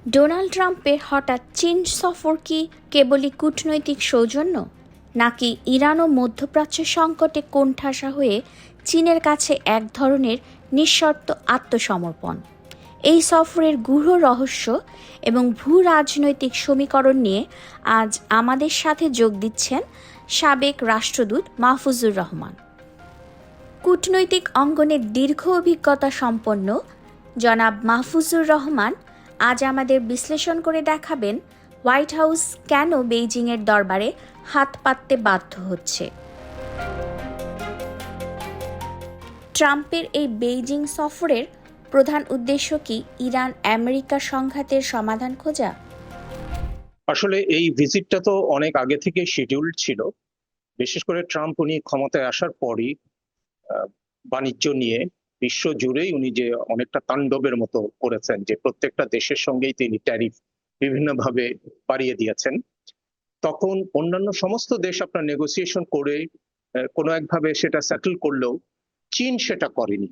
Donald ট্রাম্পের হঠাৎ চীন সফর কি কেবলই কূটনৈতিক সৌজন্য, নাকি ইরান ও মধ্যপ্রাচ্য সংকটে কোণঠাসা হয়ে চীনের কাছে এক ধরনের নিঃশর্ত আত্মসমর্পণ? এই সফরের গূঢ় রহস্য এবং ভূ রাজনৈতিক সমীকরণ নিয়ে আজ আমাদের সাথে যোগ দিচ্ছেন সাবেক রাষ্ট্রদূত মাহফুজুর রহমান। কূটনৈতিক অঙ্গনে দীর্ঘ অভিজ্ঞতা সম্পন্ন জনাব মাহফুজুর রহমান আজ আমাদের বিশ্লেষণ করে দেখাবেন হোয়াইট হাউস কেন বেইজিংয়ের দরবারে হাত পাততে বাধ্য হচ্ছে। ট্রাম্পের এই বেইজিং সফরের প্রধান উদ্দেশ্য কি ইরান আমেরিকা সংঘাতের সমাধান খোঁজা? আসলে এই ভিজিটটা তো অনেক আগে থেকে শিডিউল ছিল। বিশেষ করে ট্রাম্প উনি ক্ষমতায় আসার পরই বাণিজ্য নিয়ে বিশ্ব জুড়েই উনি যে অনেকটা তাণ্ডবের মতো করেছেন, যে প্রত্যেকটা দেশের সঙ্গেই তিনি ট্যারিফ বিভিন্নভাবে বাড়িয়ে দিয়েছেন। তখন অন্যান্য সমস্ত দেশ আপনার নেগোসিয়েশন করে কোনো একভাবে সেটা সেটেল করলেও চীন সেটা করেনি,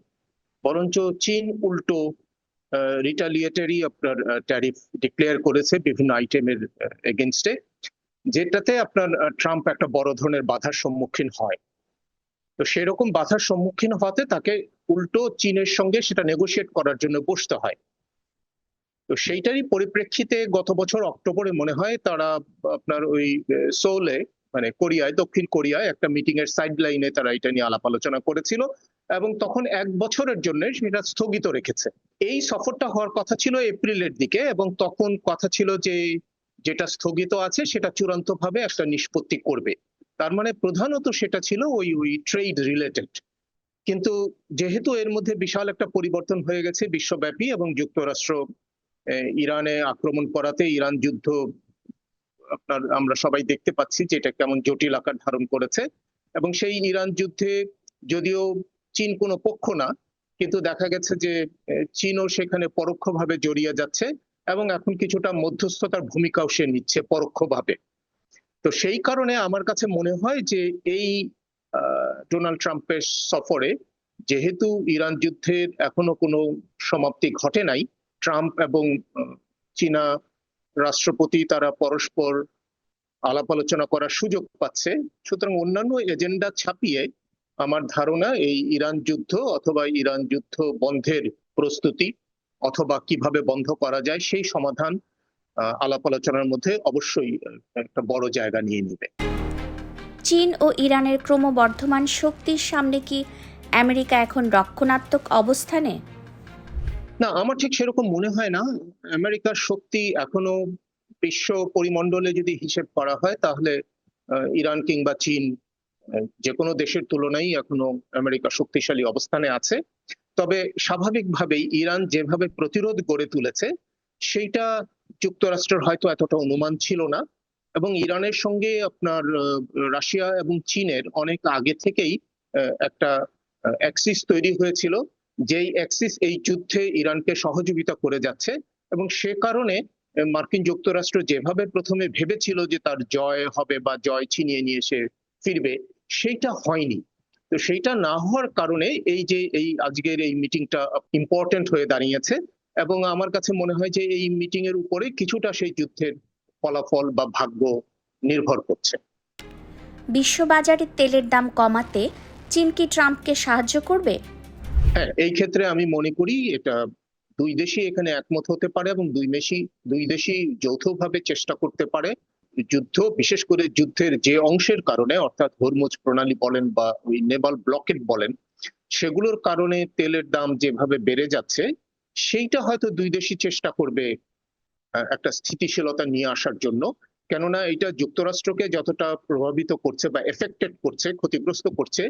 বরঞ্চ চীন উল্টো রিটালিয়েটারি আপনার ট্যারিফ ডিক্লেয়ার করেছে বিভিন্ন আইটেমের এগেনস্টে, যেটাতে আপনার ট্রাম্প একটা বড় ধরনের বাধার সম্মুখীন হয়। তো সেরকম বাধার সম্মুখীন হতে তাকে উল্টো চীনের সঙ্গে সেটা নেগোশিয়েট করার জন্য বসতে হয়। তো সেইটারই পরিপ্রেক্ষিতে গত বছর অক্টোবরে মনে হয় তারা আপনার ওই সোলে, মানে কোরিয়ায়, দক্ষিণ কোরিয়ায় একটা মিটিং এর সাইড লাইনে তারা এটা নিয়ে আলাপ আলোচনা করেছিল এবং তখন 1 বছরের জন্য সেটা স্থগিত রেখেছে। এই সফরটা হওয়ার কথা ছিল এপ্রিলের দিকে এবং তখন কথা ছিল যে যেটা স্থগিত আছে সেটা চূড়ান্তভাবে একটা নিষ্পত্তি করবে। তার মানে প্রধানত সেটা ছিল ওই ট্রেড রিলেটেড। কিন্তু যেহেতু এর মধ্যে বিশাল একটা পরিবর্তন হয়ে গেছে বিশ্বব্যাপী এবং যুক্তরাষ্ট্র ইরানে আক্রমণ করাতে ইরান যুদ্ধ আপনার আমরা সবাই দেখতে পাচ্ছি যে এটা কেমন জটিল আকার ধারণ করেছে। এবং সেই ইরান যুদ্ধে যদিও চীন কোনো পক্ষ না, কিন্তু দেখা গেছে যে চীনও সেখানে পরোক্ষভাবে জড়িয়ে যাচ্ছে এবং এখন কিছুটা মধ্যস্থতার ভূমিকাও সে নিচ্ছে পরোক্ষভাবে। তো সেই কারণে আমার কাছে মনে হয় যে এই ডোনাল্ড ট্রাম্পের সফরে, যেহেতু ইরান যুদ্ধের এখনো কোনো সমাপ্তি ঘটে নাই, ট্রাম্প এবং চীনা রাষ্ট্রপতি তারা পরস্পর আলাপ আলোচনা করার সুযোগ পাচ্ছে। সুতরাং অন্যান্য এজেন্ডা ছাপিয়ে আমার ধারণা এই ইরান যুদ্ধ অথবা ইরান যুদ্ধ বন্ধের প্রস্তুতি অথবা কিভাবে বন্ধ করা যায় সেই সমাধান আলাপ আলোচনার মধ্যে অবশ্যই একটা বড় জায়গা নিয়ে নেবে। চীন ও ইরানের ক্রমবর্ধমান শক্তির সামনে কি আমেরিকা এখন রক্ষণাত্মক অবস্থানে? না, আমার ঠিক সেরকম মনে হয় না। আমেরিকার শক্তি এখনো বিশ্ব পরিমণ্ডলে যদি হিসেব করা হয় তাহলে ইরান কিংবা চীন যে কোনো দেশের তুলনায় এখনো আমেরিকা শক্তিশালী অবস্থানে আছে। তবে স্বাভাবিকভাবেই ইরান যেভাবে প্রতিরোধ গড়ে তুলেছে সেইটা যুক্তরাষ্ট্রের হয়তো এতটা অনুমান ছিল না। এবং ইরানের সঙ্গে আপনার রাশিয়া এবং চীনের অনেক আগে থেকেই একটা অ্যাক্সিস তৈরি হয়েছিল, যেই অ্যাক্সিস এই যুদ্ধে ইরানকে সহযোগিতা করে যাচ্ছে। এবং সে কারণে মার্কিন যুক্তরাষ্ট্র যেভাবে প্রথমে ভেবেছিল যে তার জয় হবে বা জয় ছিনিয়ে নিয়ে সে ফিরবে, সেইটা হয়নি। তো সেইটা না হওয়ার কারণে এই যে এই আজকের এই মিটিংটা ইম্পর্টেন্ট হয়ে দাঁড়িয়েছে এবং আমার কাছে মনে হয় যে এই মিটিং এর উপরে কিছুটা সেই যুদ্ধের ফলাফল বা ভাগ্য নির্ভর করছে। বিশ্ববাজারে তেলের দাম কমাতে চীন কি ট্রাম্পকে সাহায্য করবে? হ্যাঁ, এই ক্ষেত্রে আমি মনে করি এটা দুই দেশই এখানে একমত হতে পারে এবং দুই দেশই যৌথভাবে চেষ্টা করতে পারে যুদ্ধ, বিশেষ করে যুদ্ধের যে অংশের কারণে, অর্থাৎ হরমুজ প্রণালী বলেন বা ওই নেভাল ব্লকেট বলেন, সেগুলোর কারণে তেলের দাম যেভাবে বেড়ে যাচ্ছে, সেইটা হয়তো দুই দেশই চেষ্টা করবে একটা স্থিতিশীলতা নিয়ে আসার জন্য। কেননা এটা যুক্তরাষ্ট্রকে যতটা প্রভাবিত করছে বা এফেক্টেড করছে, ক্ষতিগ্রস্ত করছে,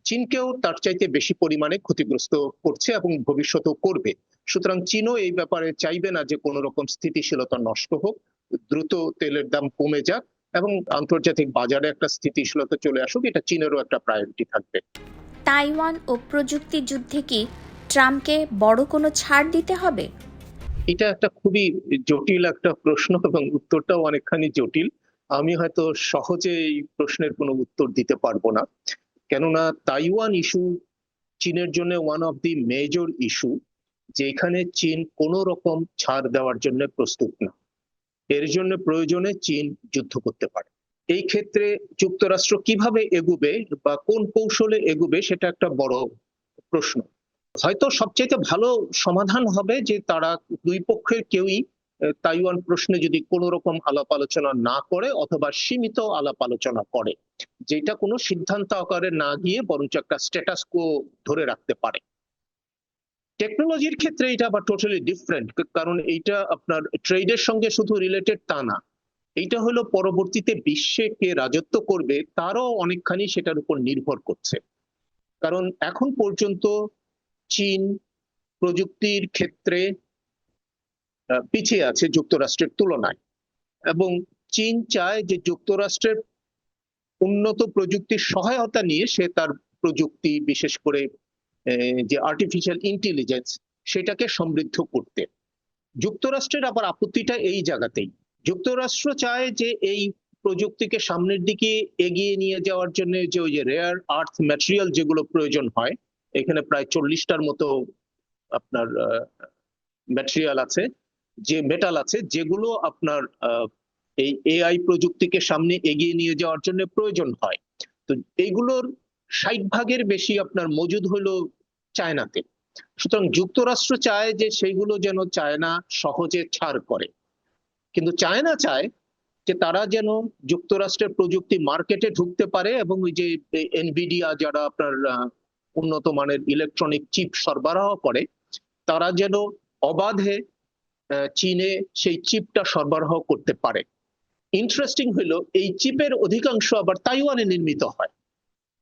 চীনকেও তার চাইতে বেশি পরিমাণে ক্ষতিগ্রস্ত করছে এবং ভবিষ্যতেও করবে। সুতরাং চীনও এই ব্যাপারে চাইবে না যে কোনো রকম স্থিতিশীলতা নষ্ট হোক, দ্রুত তেলের দাম কমে যাক এবং আন্তর্জাতিক বাজারে একটা স্থিতিশীলতা চলে আসুক। এটা চীনেরও একটা প্রায়োরিটি থাকবে। তাইওয়ান ও প্রযুক্তি যুদ্ধে কি ট্রাম্পকে বড় কোনো ছাড় দিতে হবে? এটা একটা খুবই জটিল একটা প্রশ্ন এবং উত্তরটাও অনেকখানি জটিল। আমি হয়তো সহজে এই প্রশ্নের কোনো উত্তর দিতে পারবো না, কেননা তাইওয়ান ইস্যু চীনের জন্য one of the major issue, যে এখানে চীন কোনো রকম ছাড় দেওয়ার জন্য প্রস্তুত না। এর জন্য প্রয়োজনে চীন যুদ্ধ করতে পারে। এই ক্ষেত্রে যুক্তরাষ্ট্র কিভাবে এগুবে বা কোন কৌশলে এগুবে সেটা একটা বড় প্রশ্ন। হয়তো সবচেয়ে ভালো সমাধান হবে যে তারা দুই পক্ষের কেউই তাইওয়ান প্রশ্নে যদি কোনো রকম আলাপ আলোচনা না করে অথবা সীমিত আলাপ আলোচনা করে, যেটা কোনো সিদ্ধান্ত আকারে না গিয়ে বরঞ্চ একটা স্ট্যাটাস কো ধরে রাখতে পারে। টেকনোলজির ক্ষেত্রে এটা আবার টোটালি ডিফারেন্ট, কারণ এইটা আপনার ট্রেডের সঙ্গে শুধু রিলেটেড তা না, এইটা হলো পরবর্তীতে বিশ্বে কে রাজত্ব করবে তারও অনেকখানি সেটার উপর নির্ভর করছে। কারণ এখন পর্যন্ত চীন প্রযুক্তির ক্ষেত্রে পিছিয়ে আছে যুক্তরাষ্ট্রের তুলনায়, এবং চীন চায় যে যুক্তরাষ্ট্রের উন্নত প্রযুক্তির সহায়তা নিয়ে সে তার প্রযুক্তি, বিশেষ করে যে আর্টিফিশিয়াল ইন্টেলিজেন্স, সেটাকে সমৃদ্ধ করতে। যুক্তরাষ্ট্রের আবার আপত্তিটা এই জায়গাতেই। যুক্তরাষ্ট্র চায় যে এই প্রযুক্তিকে সামনের দিকে এগিয়ে নিয়ে যাওয়ার জন্য যে ওই যে রেয়ার আর্থ ম্যাটেরিয়াল যেগুলো প্রয়োজন হয়, এখানে প্রায় 40টার মতো আপনার ম্যাটেরিয়াল আছে, যে মেটাল আছে, যেগুলো আপনার এই এআই প্রযুক্তিকে সামনে এগিয়ে নিয়ে যাওয়ার জন্য প্রয়োজন হয়। তো এইগুলোর 60% বেশি আপনার মজুদ হলো চায়নাতে। সুতরাং যুক্তরাষ্ট্র চায় যে সেইগুলো যেন চায়না সহজে ছাড় করে, কিন্তু চায়না চায় যে তারা যেন যুক্তরাষ্ট্রের প্রযুক্তি মার্কেটে ঢুকতে পারে, এবং ওই যে এনভিডিয়া যারা আপনার উন্নত মানের ইলেকট্রনিক চিপ সরবরাহ করে, তারা যেন অবাধে চীনে সেই চিপটা সরবরাহ করতে পারে। ইন্টারেস্টিং হলো এই চিপের অধিকাংশ আবার তাইওয়ানে নির্মিত হয়,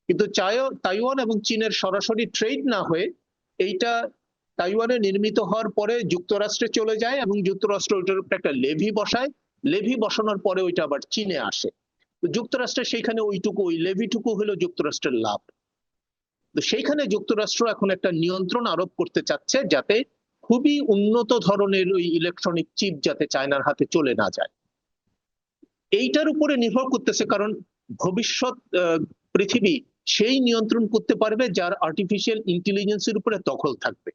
কিন্তু তাইওয়ান এবং চীনের সরাসরি ট্রেড না হয়ে এইটা তাইওয়ানে নির্মিত হওয়ার পরে যুক্তরাষ্ট্রে চলে যায়, এবং যুক্তরাষ্ট্র ওইটার উপরে একটা লেভি বসায়। লেভি বসানোর পরে ওইটা আবার চীনে আসে। তো যুক্তরাষ্ট্রের সেইখানে ওই লেভিটুকু হলো যুক্তরাষ্ট্রের লাভ। তো সেইখানে যুক্তরাষ্ট্র এখন একটা নিয়ন্ত্রণ আরোপ করতে চাচ্ছে, যাতে খুবই উন্নত ধরনের ওই ইলেকট্রনিক চিপ যাতে চায়নার হাতে চলে না যায়। এইটার উপরে নির্ভর করতেছে, কারণ ভবিষ্যৎ পৃথিবী সেই নিয়ন্ত্রণ করতে পারবে যার আর্টিফিশিয়াল ইন্টেলিজেন্সের উপরে দখল থাকবে।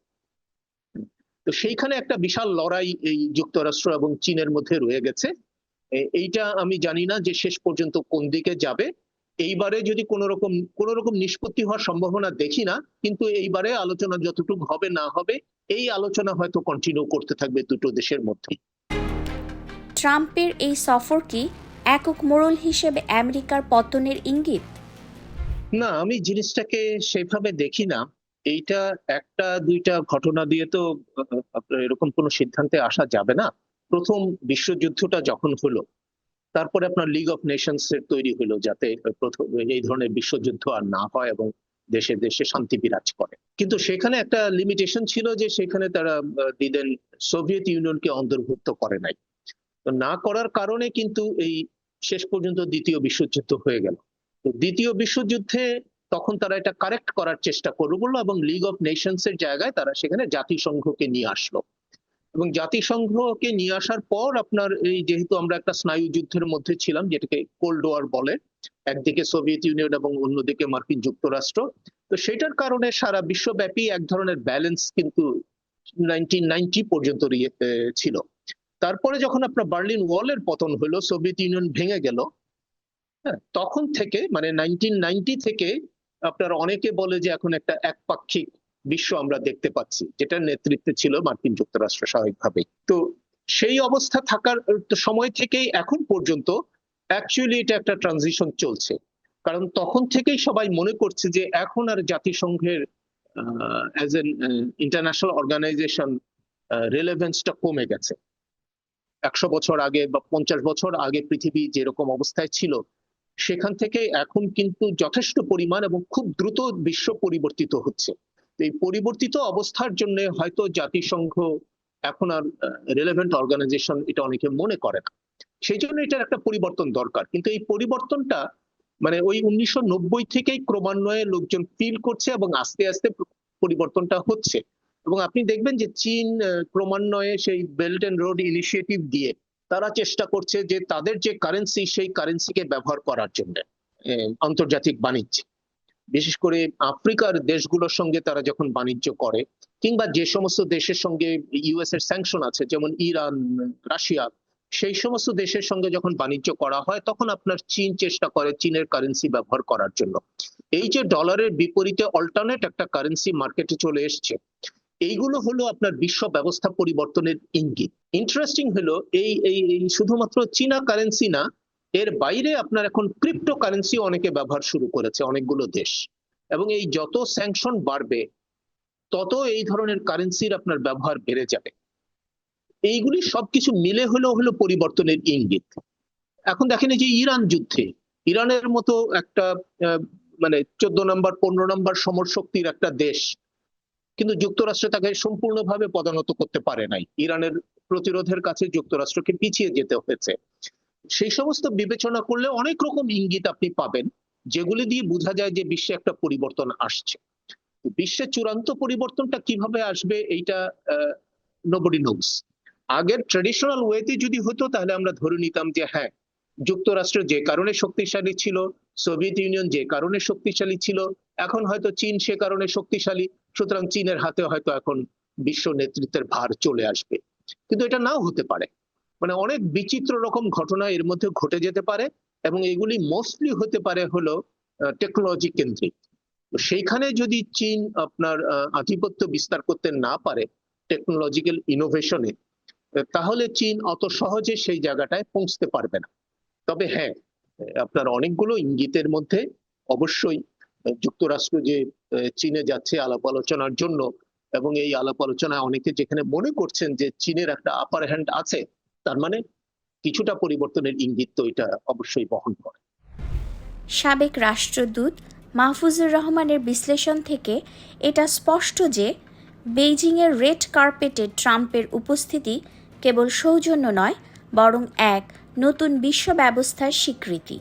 তো সেইখানে একটা বিশাল লড়াই এই যুক্তরাষ্ট্র এবং চীনের মধ্যে রয়ে গেছে। এইটা আমি জানি না যে শেষ পর্যন্ত কোন দিকে যাবে। এইবারে যদি কোন রকম নিষ্পত্তি হওয়ার সম্ভাবনা দেখি না, কিন্তু এইবারে আলোচনা যতটুকু হবে না হবে, এই আলোচনা হয়তো কন্টিনিউ করতে থাকবে দুটো দেশের মধ্যেই। ট্রাম্পের এই সফর কি একক মোড়ল হিসেবে আমেরিকার পতনের ইঙ্গিত? না, আমি জিনিসটাকে সেভাবে দেখি না। এইটা একটা দুইটা ঘটনা দিয়ে তো আপনার এরকম কোনো সিদ্ধান্তে আসা যাবে না। প্রথম বিশ্বযুদ্ধটা যখন হলো, তারপরে আপনার লিগ অফ নেশনস এর তৈরি হলো, যাতে প্রথম এই ধরনের বিশ্বযুদ্ধ আর না হয় এবং দেশে দেশে শান্তি বিরাজ করে। কিন্তু সেখানে একটা লিমিটেশন ছিল, যে সেখানে তারা দিলেন সোভিয়েত ইউনিয়নকে অন্তর্ভুক্ত করে নাই। তো না করার কারণে কিন্তু এই শেষ পর্যন্ত দ্বিতীয় বিশ্বযুদ্ধ হয়ে গেল। তো দ্বিতীয় বিশ্বযুদ্ধে তখন তারা এটা কারেক্ট করার চেষ্টা করলো, এবং লিগ অফ নেশনস এর জায়গায় তারা সেখানে জাতিসংঘকে নিয়ে আসলো। এবং জাতিসংঘকে নিয়ে আসার পর আপনার এই যেহেতু আমরা একটা স্নায়ু যুদ্ধের মধ্যে ছিলাম, যেটাকে কোল্ড ওয়ার বলে, একদিকে সোভিয়েত ইউনিয়ন এবং অন্যদিকে মার্কিন যুক্তরাষ্ট্র, তো সেটার কারণে সারা বিশ্বব্যাপী এক ধরনের ব্যালেন্স কিন্তু 1990 পর্যন্ত ছিল। তারপরে যখন আপনার বার্লিন ওয়ালের পতন হলো, সোভিয়েত ইউনিয়ন ভেঙে গেল, হ্যাঁ, তখন থেকে মানে 1990 থেকে আপনার অনেকে বলে যে এখন একটা একপাক্ষিক বিশ্ব আমরা দেখতে পাচ্ছি, যেটার নেতৃত্বে ছিল মার্কিন যুক্তরাষ্ট্র স্বাভাবিকভাবেই। তো সেই অবস্থা থাকার সময় থেকেই এখন পর্যন্ত অ্যাকচুয়ালি এটা একটা ট্রানজিশন চলছে। কারণ তখন থেকেই সবাই মনে করছে যে এখন আর জাতিসংঘের অ্যাজ এন ইন্টারন্যাশনাল অর্গানাইজেশন রেলেভেন্সটা কমে গেছে। 100 বছর আগে বা 50 বছর আগে পৃথিবী যেরকম অবস্থায় ছিল, সেখান থেকে এখন কিন্তু যথেষ্ট পরিমাণ এবং খুব দ্রুত বিশ্ব পরিবর্তিত হচ্ছে। এই পরিবর্তিত অবস্থার জন্য হয়তো জাতিসংঘ এখন আর রেলেভেন্ট অর্গানাইজেশন এটা অনেকে মনে করে না। সেই জন্য এটার একটা পরিবর্তন দরকার। কিন্তু এই পরিবর্তনটা মানে ওই 1990 থেকেই ক্রমান্বয়ে লোকজন ফিল করছে, এবং আস্তে আস্তে পরিবর্তনটা হচ্ছে। এবং আপনি দেখবেন যে চীন ক্রমান্বয়ে সেই বেল্ট এন্ড রোড ইনিশিয়েটিভ দিয়ে তারা চেষ্টা করছে যে তাদের যে কারেন্সি, সেই কারেন্সিকে ব্যবহার করার জন্য আন্তর্জাতিক বাণিজ্য, বিশেষ করে আফ্রিকার দেশগুলোর সঙ্গে তারা যখন বাণিজ্য করে, কিংবা যে সমস্ত দেশের সঙ্গে ইউএস এর স্যাংশন আছে, যেমন ইরান, রাশিয়া, সেই সমস্ত দেশের সঙ্গে যখন বাণিজ্য করা হয় তখন আপনার চীন চেষ্টা করে চীনের কারেন্সি ব্যবহার করার জন্য। এই যে ডলারের বিপরীতে অল্টারনেট একটা কারেন্সি মার্কেটে চলে এসছে, এইগুলো হলো আপনার বিশ্ব ব্যবস্থা পরিবর্তনের ইঙ্গিত। ইন্টারেস্টিং হলো এই শুধুমাত্র চীনা কারেন্সি না, এর বাইরে আপনার এখন ক্রিপ্টো কারেন্সি অনেকে ব্যবহার শুরু করেছে অনেকগুলো দেশ, এবং এই যত স্যাংশন বাড়বে তত এই ধরনের কারেন্সির আপনার ব্যবহার বেড়ে যাবে। এইগুলি সবকিছু মিলে হলো পরিবর্তনের ইঙ্গিত। এখন দেখেন এই যে ইরান যুদ্ধে, ইরানের মতো একটা মানে 14 নম্বর 15 নম্বর সমরশক্তির একটা দেশ, কিন্তু যুক্তরাষ্ট্র তাকে সম্পূর্ণভাবে পদানত করতে পারে নাই। ইরানের প্রতিরোধের কাছে যুক্তরাষ্ট্রকে পিছিয়ে যেতে হয়েছে। সেই সমস্ত বিবেচনা করলে অনেক রকম ইঙ্গিত আপনি পাবেন, যেগুলি দিয়ে বোঝা যায় যে বিশ্বে একটা পরিবর্তন আসছে। বিশ্বের চূড়ান্ত পরিবর্তনটা কিভাবে আসবে এইটা নোবডি নোস। আগের ট্রেডিশনাল ওয়েতে যদি হতো তাহলে আমরা ধরে নিতাম যে হ্যাঁ, যুক্তরাষ্ট্র যে কারণে শক্তিশালী ছিল, সোভিয়েত ইউনিয়ন যে কারণে শক্তিশালী ছিল, এখন হয়তো চীন সে কারণে শক্তিশালী, সুতরাং চীনের হাতে হয়তো এখন বিশ্ব নেতৃত্বের ভার চলে আসবে। কিন্তু এটা নাও হতে পারে, মানে অনেক বিচিত্র রকম ঘটনা এর মধ্যে ঘটে যেতে পারে, এবং এগুলি মোস্টলি হতে পারে হলো টেকনোলজি কেন্দ্রিক। সেইখানে যদি চীন আপনার আধিপত্য বিস্তার করতে না পারে টেকনোলজিক্যাল ইনোভেশনে, তাহলে চীন অত সহজে সেই জায়গাটায় পৌঁছতে পারবে না। তবে হ্যাঁ, আপনার অনেকগুলো ইঙ্গিতের মধ্যে অবশ্যই যুক্তরাষ্ট্র যে চীনে যাচ্ছে আলাপ আলোচনার জন্য, এবং এই আলাপ আলোচনায় অনেকে যেখানে মনে করছেন যে চীনের একটা আপার হ্যান্ড আছে, তার মানে কিছুটা পরিবর্তনের ইঙ্গিত তো এটা অবশ্যই বহন করে। সাবেক রাষ্ট্রদূত মাহফুজুর রহমানের বিশ্লেষণ থেকে এটা স্পষ্ট যে বেইজিংয়ের রেড কার্পেটে ট্রাম্পের উপস্থিতি কেবল সৌজন্য নয়, বরং এক নতুন বিশ্ব ব্যবস্থার স্বীকৃতি।